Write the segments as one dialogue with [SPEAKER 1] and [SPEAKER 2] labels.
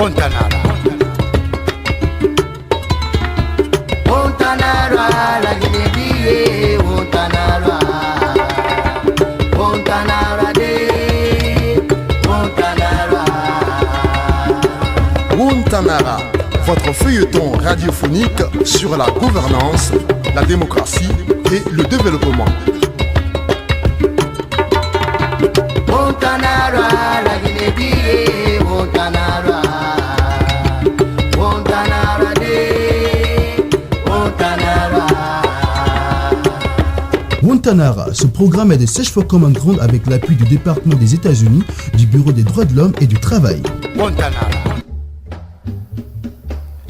[SPEAKER 1] Montanara. Montanara, la Guinée, Montanara. Montanara de Montanara.
[SPEAKER 2] Montanara, votre feuilleton radiophonique sur la gouvernance, la démocratie et le développement.
[SPEAKER 1] Montanara, la Guinée, Montanara. Montanara de Montanara.
[SPEAKER 3] Montanara, ce programme est de Search for Common Ground avec l'appui du département des États-Unis, du Bureau des droits de l'homme et du travail.
[SPEAKER 1] Montanara.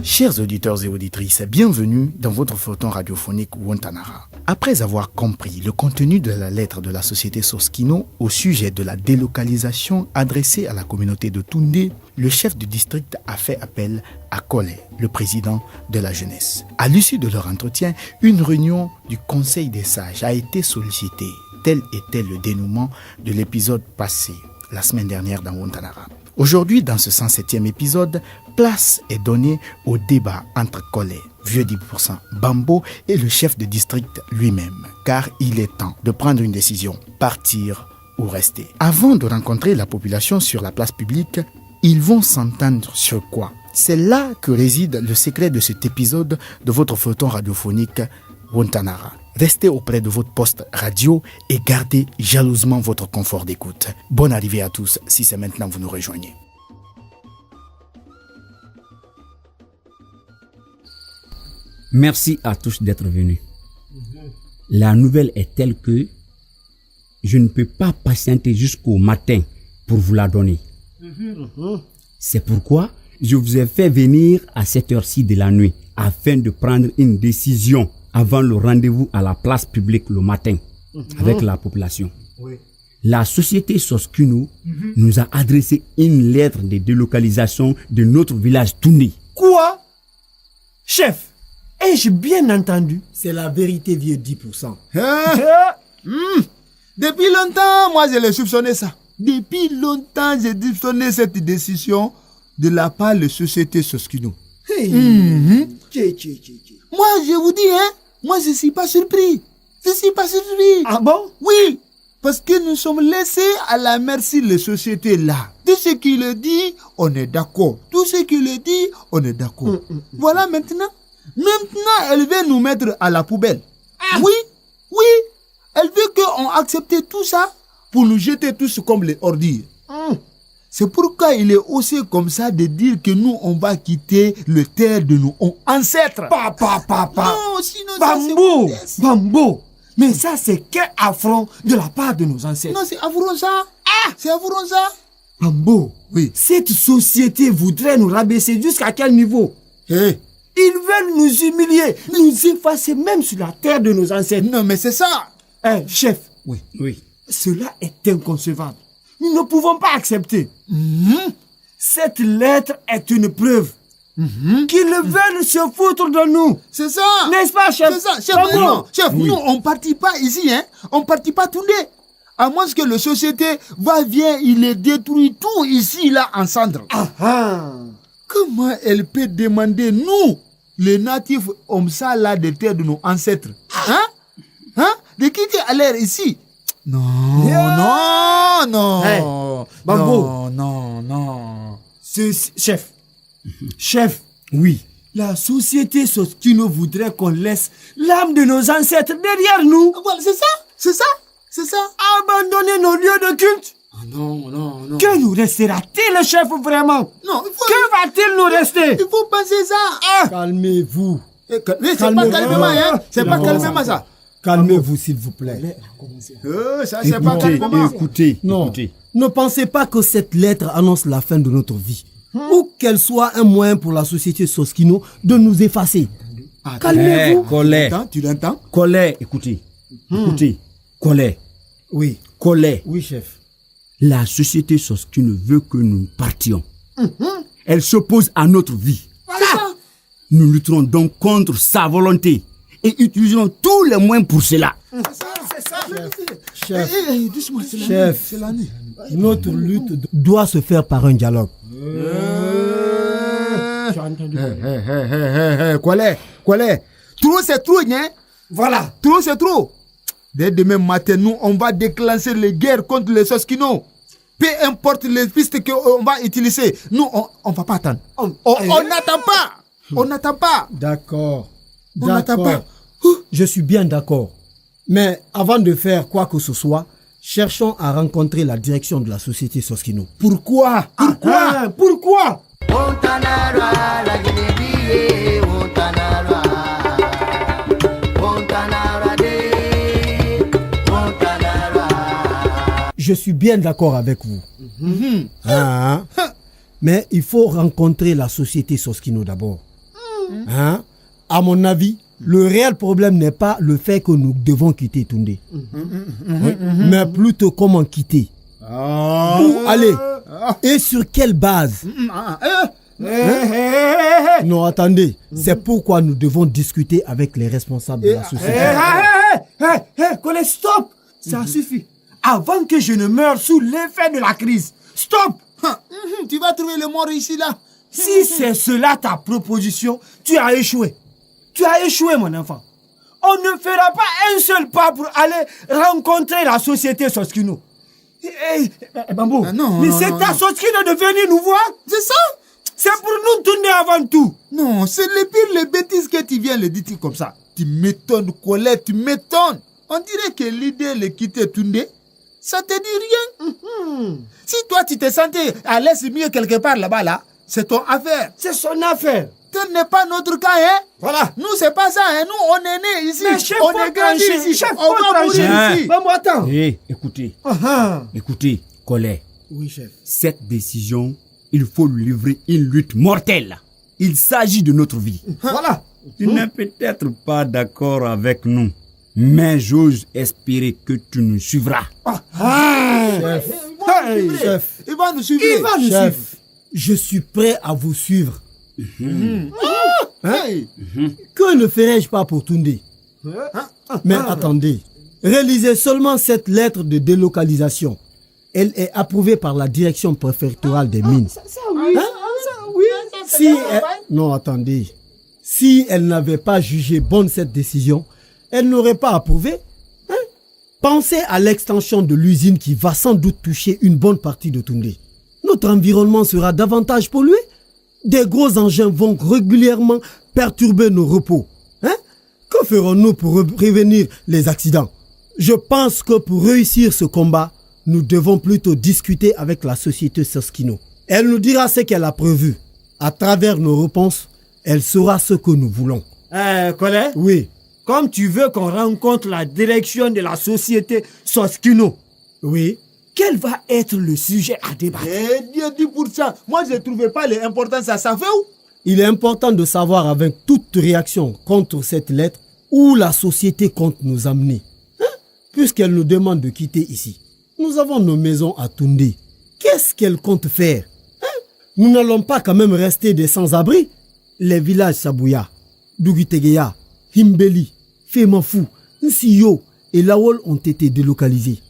[SPEAKER 4] Chers auditeurs et auditrices, bienvenue dans votre feuilleton radiophonique Montanara. Après avoir compris le contenu de la lettre de la société Soskino au sujet de la délocalisation adressée à la communauté de Toundé, le chef du district a fait appel à Collet, le président de la jeunesse. À l'issue de leur entretien, une réunion du Conseil des sages a été sollicitée. Tel était le dénouement de l'épisode passé, la semaine dernière dans Montanara. Aujourd'hui, dans ce 107e épisode, place est donnée au débat entre Collet, vieux 10% Bambo, et le chef de district lui-même, car il est temps de prendre une décision, partir ou rester. Avant de rencontrer la population sur la place publique, ils vont s'entendre sur quoi? C'est là que réside le secret de cet épisode de votre feuilleton radiophonique Montanara. Restez auprès de votre poste radio et gardez jalousement votre confort d'écoute. Bonne arrivée à tous si c'est maintenant que vous nous rejoignez.
[SPEAKER 5] Merci à tous d'être venus. La nouvelle est telle que je ne peux pas patienter jusqu'au matin pour vous la donner. C'est pourquoi je vous ai fait venir à cette heure-ci de la nuit afin de prendre une décision avant le rendez-vous à la place publique le matin avec la population.
[SPEAKER 6] Oui.
[SPEAKER 5] La société Soskino nous a adressé une lettre de délocalisation de notre village Toundé.
[SPEAKER 6] Quoi? Chef, ai-je bien entendu? C'est la vérité, vieux 10%.
[SPEAKER 7] Depuis longtemps, moi je l'ai soupçonné ça. Depuis longtemps, j'ai soupçonné cette décision de la part de la société Soskino. Moi, je vous dis, moi je suis pas surpris. Je suis pas surpris.
[SPEAKER 6] Ah bon?
[SPEAKER 7] Oui, parce que nous sommes laissés à la merci de la société là. Tout ce qu'il dit, on est d'accord. Tout ce qu'il dit, on est d'accord. Voilà maintenant. Maintenant, elle veut nous mettre à la poubelle. Oui, oui. Elle veut qu'on accepte tout ça pour nous jeter tous comme les ordures. C'est pourquoi il est aussi comme ça de dire que nous, on va quitter le terre de nos ancêtres.
[SPEAKER 6] Papa.
[SPEAKER 7] Non, sinon
[SPEAKER 6] Bambo,
[SPEAKER 7] ça c'est...
[SPEAKER 6] Bambo. Mais ça, c'est quel affront de la part de nos ancêtres.
[SPEAKER 7] Non, c'est affront ça. C'est affront ça.
[SPEAKER 6] Bambo,
[SPEAKER 7] Oui.
[SPEAKER 6] cette société voudrait nous rabaisser jusqu'à quel niveau? Ils veulent nous humilier, nous effacer même sur la terre de nos ancêtres.
[SPEAKER 7] Non, mais c'est ça.
[SPEAKER 6] Chef,
[SPEAKER 5] Oui.
[SPEAKER 6] cela est inconcevable. Nous ne pouvons pas accepter. Cette lettre est une preuve qu'ils veulent se foutre de nous.
[SPEAKER 7] C'est ça.
[SPEAKER 6] N'est-ce pas, chef?
[SPEAKER 7] C'est ça, chef.
[SPEAKER 6] Bambo.
[SPEAKER 7] Non, chef, nous, on partit pas ici, On partit pas Toundé. À moins que la société vient, il les détruit tout ici, là, en cendres. Comment elle peut demander, nous, les natifs, hommes ça, là, des terres de nos ancêtres, de quitter à l'air ici? Non.
[SPEAKER 6] Bambo.
[SPEAKER 7] Non.
[SPEAKER 6] Chef,
[SPEAKER 5] Oui.
[SPEAKER 6] la société Soskino voudrait qu'on laisse l'âme de nos ancêtres derrière nous.
[SPEAKER 7] Voilà, c'est ça.
[SPEAKER 6] Abandonner nos lieux de culte.
[SPEAKER 7] Non.
[SPEAKER 6] Que nous restera-t-il, chef, vraiment?
[SPEAKER 7] Non,
[SPEAKER 6] Que va-t-il nous rester?
[SPEAKER 7] il faut penser ça.
[SPEAKER 6] Calmez-vous.
[SPEAKER 7] C'est pas calmement, c'est pas calmement ça.
[SPEAKER 6] Calmez-vous, s'il vous plaît.
[SPEAKER 7] Ça, c'est pas calmement.
[SPEAKER 5] Écoutez.
[SPEAKER 6] Ne pensez pas que cette lettre annonce la fin de notre vie. Ou qu'elle soit un moyen pour la société Soskino de nous effacer. Calmez-vous.
[SPEAKER 5] Collet.
[SPEAKER 7] Tu l'entends?
[SPEAKER 5] Collet, écoutez. Collet.
[SPEAKER 6] Oui.
[SPEAKER 5] Collet.
[SPEAKER 6] Oui, chef.
[SPEAKER 5] La société Soskino veut que nous partions. Elle s'oppose à notre vie.
[SPEAKER 7] Voilà.
[SPEAKER 5] Nous lutterons donc contre sa volonté et utiliserons tous les moyens pour cela.
[SPEAKER 7] C'est ça.
[SPEAKER 6] Chef.
[SPEAKER 7] Doucement, c'est
[SPEAKER 6] Chef.
[SPEAKER 7] c'est l'année.
[SPEAKER 6] Notre lutte doit se faire par un dialogue.
[SPEAKER 7] Quoi? Trop c'est trop, hein?
[SPEAKER 6] Voilà.
[SPEAKER 7] Trop c'est trop. Dès demain matin, nous, on va déclencher les guerres contre les Soskino. Peu importe les pistes qu'on va utiliser, nous, on va pas attendre. On n'attend pas. On n'attend pas.
[SPEAKER 8] D'accord.
[SPEAKER 7] On n'attend pas.
[SPEAKER 8] Je suis bien d'accord. Mais avant de faire quoi que ce soit, cherchons à rencontrer la direction de la société Soskino.
[SPEAKER 7] Pourquoi?
[SPEAKER 6] Pourquoi?
[SPEAKER 1] Ontanara, la Guinée, Ontanara. Ontanara de, Ontanara.
[SPEAKER 8] Je suis bien d'accord avec vous. Hein? Mais il faut rencontrer la société Soskino d'abord. Hein? À mon avis, le réel problème n'est pas le fait que nous devons quitter Toundé. Oui. Mais plutôt comment quitter. Où aller? Et sur quelle base? Non, attendez. C'est pourquoi nous devons discuter avec les responsables de la société.
[SPEAKER 6] Collègue, stop. Ça suffit. Avant que je ne meure sous l'effet de la crise. Stop.
[SPEAKER 7] Tu vas trouver le mort ici, là.
[SPEAKER 6] Si c'est cela ta proposition, tu as échoué. Tu as échoué, mon enfant. On ne fera pas un seul pas pour aller rencontrer la société Soskino. Bambou, mais c'est ta Soskino de venir nous voir?
[SPEAKER 7] C'est ça?
[SPEAKER 6] C'est pour nous tourner avant tout.
[SPEAKER 7] Non, c'est le pire, les bêtises que tu viens de dire comme ça. Tu m'étonnes, Colette, tu m'étonnes. On dirait que l'idée de quitter Toundé, ça te dit rien. Si toi, tu te sentais à l'aise mieux quelque part là-bas, là, c'est ton affaire.
[SPEAKER 6] C'est son affaire.
[SPEAKER 7] Tel n'est pas notre cas, hein?
[SPEAKER 6] Voilà.
[SPEAKER 7] Nous, c'est pas ça, hein? Nous, on est nés ici.
[SPEAKER 6] Mais chef,
[SPEAKER 7] On est grandi ici.
[SPEAKER 6] Chef,
[SPEAKER 7] on va mourir ici.
[SPEAKER 6] Maman, attends.
[SPEAKER 5] Écoutez. Écoutez, Collet.
[SPEAKER 6] Oui, chef.
[SPEAKER 5] Cette décision, il faut lui livrer une lutte mortelle. Il s'agit de notre vie.
[SPEAKER 6] Voilà.
[SPEAKER 5] Tu n'es peut-être pas d'accord avec nous, mais j'ose espérer que tu nous suivras.
[SPEAKER 8] Chef.
[SPEAKER 7] Il va nous suivre.
[SPEAKER 6] Il va nous suivre.
[SPEAKER 8] Je suis prêt à vous suivre.
[SPEAKER 7] Hey.
[SPEAKER 8] Que ne ferais-je pas pour Toundé? Mais attendez, réalisez seulement cette lettre de délocalisation. Elle est approuvée par la direction préfectorale des mines. Non, attendez. Si elle n'avait pas jugé bonne cette décision, elle n'aurait pas approuvé. Pensez à l'extension de l'usine qui va sans doute toucher une bonne partie de Toundé. Notre environnement sera davantage pollué. Des gros engins vont régulièrement perturber nos repos. Que ferons-nous pour prévenir les accidents? Je pense que pour réussir ce combat, nous devons plutôt discuter avec la société Soskino. Elle nous dira ce qu'elle a prévu. À travers nos réponses, elle saura ce que nous voulons.
[SPEAKER 6] Colin?
[SPEAKER 8] Oui.
[SPEAKER 6] Comme tu veux qu'on rencontre la direction de la société Soskino.
[SPEAKER 8] Oui.
[SPEAKER 6] Quel va être le sujet à débattre?
[SPEAKER 7] Dieu dit pour ça. Moi, je ne trouvais pas l'importance à ça. Fait où?
[SPEAKER 8] Il est important de savoir avec toute réaction contre cette lettre où la société compte nous amener. Puisqu'elle nous demande de quitter ici. Nous avons nos maisons à Toundé. Qu'est-ce qu'elle compte faire? Nous n'allons pas quand même rester des sans-abri. Les villages Sabouya, Dougitegeya, Himbeli, Femafou, Nsiyo et Lawol ont été délocalisés.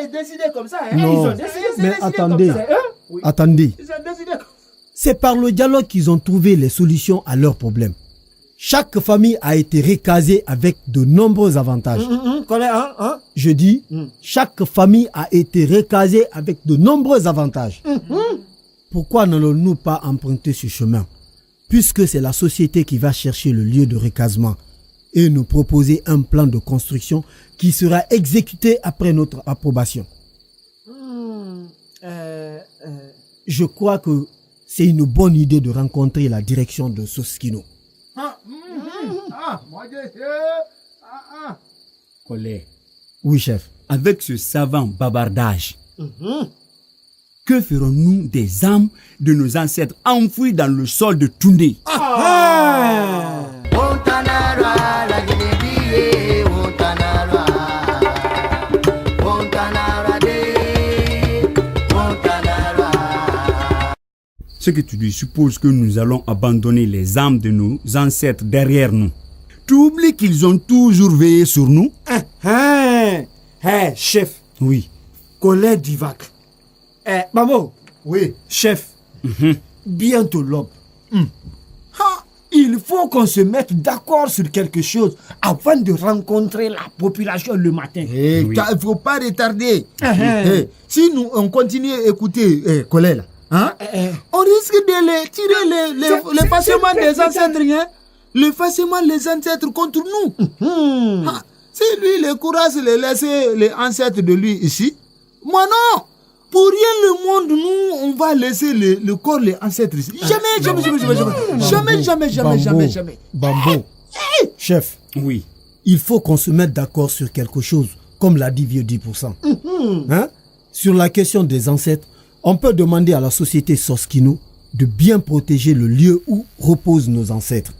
[SPEAKER 7] Est décidé comme ça, hein?
[SPEAKER 8] Non,
[SPEAKER 7] Ils ont décidé, c'est
[SPEAKER 8] mais
[SPEAKER 7] décidé
[SPEAKER 8] attendez,
[SPEAKER 7] comme ça, hein? Oui.
[SPEAKER 8] attendez.
[SPEAKER 7] Ils ont décidé.
[SPEAKER 8] C'est par le dialogue qu'ils ont trouvé les solutions à leurs problèmes. Chaque famille a été recasée avec de nombreux avantages. Je dis, chaque famille a été recasée avec de nombreux avantages. Pourquoi n'allons-nous pas emprunter ce chemin? Puisque c'est la société qui va chercher le lieu de recasement et nous proposer un plan de construction qui sera exécuté après notre approbation. Je crois que c'est une bonne idée de rencontrer la direction de Soskino.
[SPEAKER 5] Collet.
[SPEAKER 8] Oui, chef.
[SPEAKER 5] Avec ce savant bavardage, que ferons-nous des âmes de nos ancêtres enfouis dans le sol de Toundé?
[SPEAKER 1] Ontanara, la Guinée, Ontanara. Ontanara de, Ontanara.
[SPEAKER 5] Ce que tu dis suppose que nous allons abandonner les âmes de nos ancêtres derrière nous. Tu oublies qu'ils ont toujours veillé sur nous?
[SPEAKER 6] Chef.
[SPEAKER 5] Oui.
[SPEAKER 6] Collègue Divac. Maman.
[SPEAKER 7] Oui.
[SPEAKER 6] Chef. Bientôt l'aube. Il faut qu'on se mette d'accord sur quelque chose avant de rencontrer la population le matin.
[SPEAKER 7] Il ne faut pas retarder. Si nous on continue à écouter Collet là, on risque de les tirer l'effacement des ancêtres. L'effacement des ancêtres contre nous. Si lui, le courage de laisser les ancêtres de lui ici, moi non. Pour rien le monde, nous, on va laisser le corps, les ancêtres ici. Jamais.
[SPEAKER 8] Bambo, chef.
[SPEAKER 5] Oui.
[SPEAKER 8] Il faut qu'on se mette d'accord sur quelque chose, comme l'a dit Vieux 10%. Sur la question des ancêtres, on peut demander à la société Soskino de bien protéger le lieu où reposent nos ancêtres.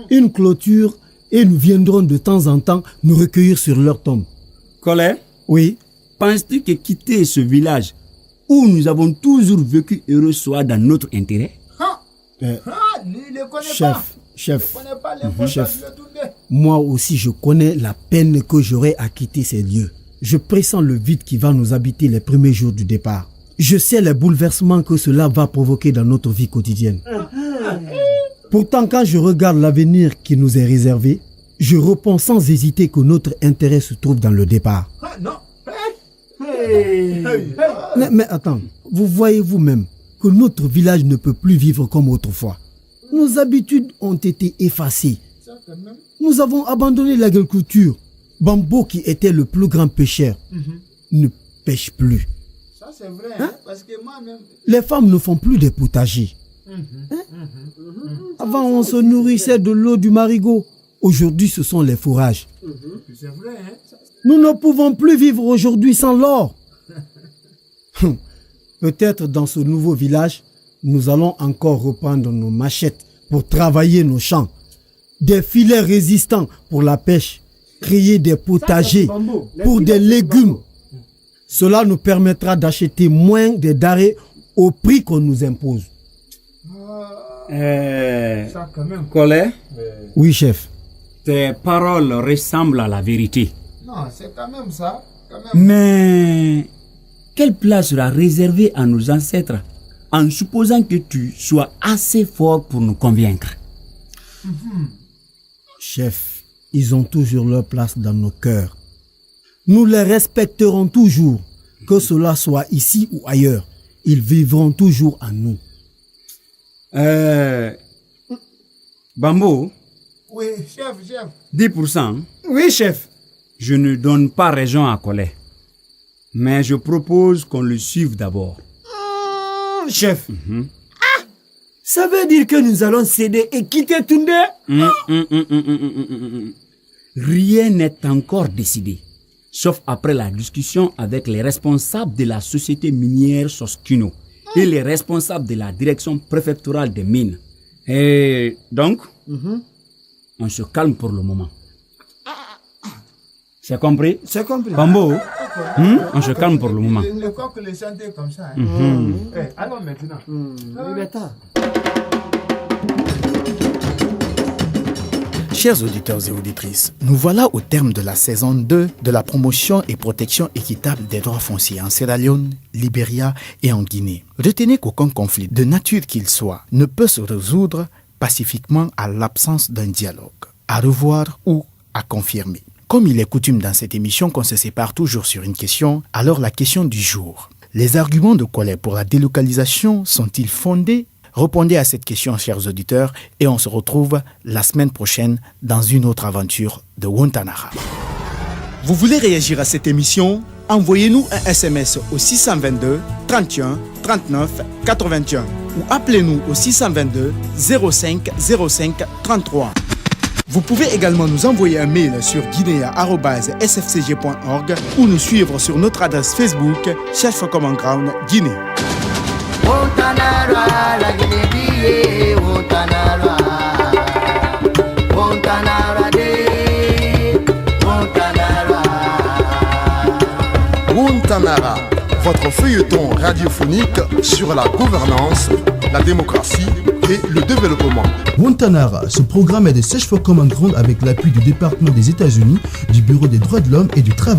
[SPEAKER 8] Une clôture et nous viendrons de temps en temps nous recueillir sur leur tombe.
[SPEAKER 5] Collet,
[SPEAKER 8] Oui.
[SPEAKER 5] penses-tu que quitter ce village où nous avons toujours vécu heureux soit dans notre intérêt?
[SPEAKER 7] Lui, il ne connaît
[SPEAKER 8] Chef,
[SPEAKER 7] pas l'importance de tourner.
[SPEAKER 8] moi aussi je connais la peine que j'aurai à quitter ces lieux. Je pressens le vide qui va nous habiter les premiers jours du départ. Je sais les bouleversements que cela va provoquer dans notre vie quotidienne. Pourtant, quand je regarde l'avenir qui nous est réservé, je réponds sans hésiter que notre intérêt se trouve dans le départ. Mais attends, vous voyez vous-même que notre village ne peut plus vivre comme autrefois. Nos habitudes ont été effacées. Nous avons abandonné l'agriculture. Bambo, qui était le plus grand pêcheur, ne pêche plus.
[SPEAKER 7] Ça, c'est vrai, parce que moi-même...
[SPEAKER 8] Les femmes ne font plus des potagers. Avant, on se nourrissait de l'eau du marigot. Aujourd'hui, ce sont les fourrages.
[SPEAKER 7] C'est vrai,
[SPEAKER 8] Nous ne pouvons plus vivre aujourd'hui sans l'or. Peut-être dans ce nouveau village, nous allons encore reprendre nos machettes pour travailler nos champs. Des filets résistants pour la pêche. Créer des potagers pour des légumes. Cela nous permettra d'acheter moins de denrées au prix qu'on nous impose.
[SPEAKER 5] Collet,
[SPEAKER 8] Oui, chef.
[SPEAKER 5] tes paroles ressemblent à la vérité.
[SPEAKER 7] Non, c'est quand même ça. Quand même.
[SPEAKER 5] Mais quelle place sera réservée à nos ancêtres en supposant que tu sois assez fort pour nous convaincre?
[SPEAKER 8] Chef, ils ont toujours leur place dans nos cœurs. Nous les respecterons toujours, que cela soit ici ou ailleurs. Ils vivront toujours en nous.
[SPEAKER 5] Bambo,
[SPEAKER 7] Oui, chef.
[SPEAKER 5] 10%,
[SPEAKER 6] Oui, chef.
[SPEAKER 5] je ne donne pas raison à Collet. Mais je propose qu'on le suive d'abord.
[SPEAKER 6] Chef. Ça veut dire que nous allons céder et quitter Toundé?
[SPEAKER 5] Rien n'est encore décidé, sauf après la discussion avec les responsables de la société minière Soskino et les responsables de la direction préfectorale des mines. Et donc, on se calme pour le moment. C'est compris?
[SPEAKER 6] C'est compris.
[SPEAKER 5] Bambo, on se calme pour le moment.
[SPEAKER 7] Le coq le sentait comme ça. Allons maintenant.
[SPEAKER 6] Il est tard.
[SPEAKER 4] Chers auditeurs et auditrices, nous voilà au terme de la saison 2 de la promotion et protection équitable des droits fonciers en Sierra Leone, Libéria et en Guinée. Retenez qu'aucun conflit, de nature qu'il soit, ne peut se résoudre pacifiquement à l'absence d'un dialogue, à revoir ou à confirmer. Comme il est coutume dans cette émission qu'on se sépare toujours sur une question, alors la question du jour. Les arguments de Collet pour la délocalisation sont-ils fondés? Répondez à cette question, chers auditeurs, et on se retrouve la semaine prochaine dans une autre aventure de Wontanara. Vous voulez réagir à cette émission? Envoyez-nous un SMS au 622 31 39 81 ou appelez-nous au 622 05 05 33. Vous pouvez également nous envoyer un mail sur guinea@sfcg.org ou nous suivre sur notre adresse Facebook Search for Common Ground Guinée.
[SPEAKER 1] Wontanara, la Guinée, Wontanara. Wontanara de, Wontanara.
[SPEAKER 2] Wontanara, votre feuilleton radiophonique sur la gouvernance, la démocratie et le développement.
[SPEAKER 3] Wontanara, ce programme est de Search for Common Ground avec l'appui du département des États-Unis, du Bureau des droits de l'homme et du travail.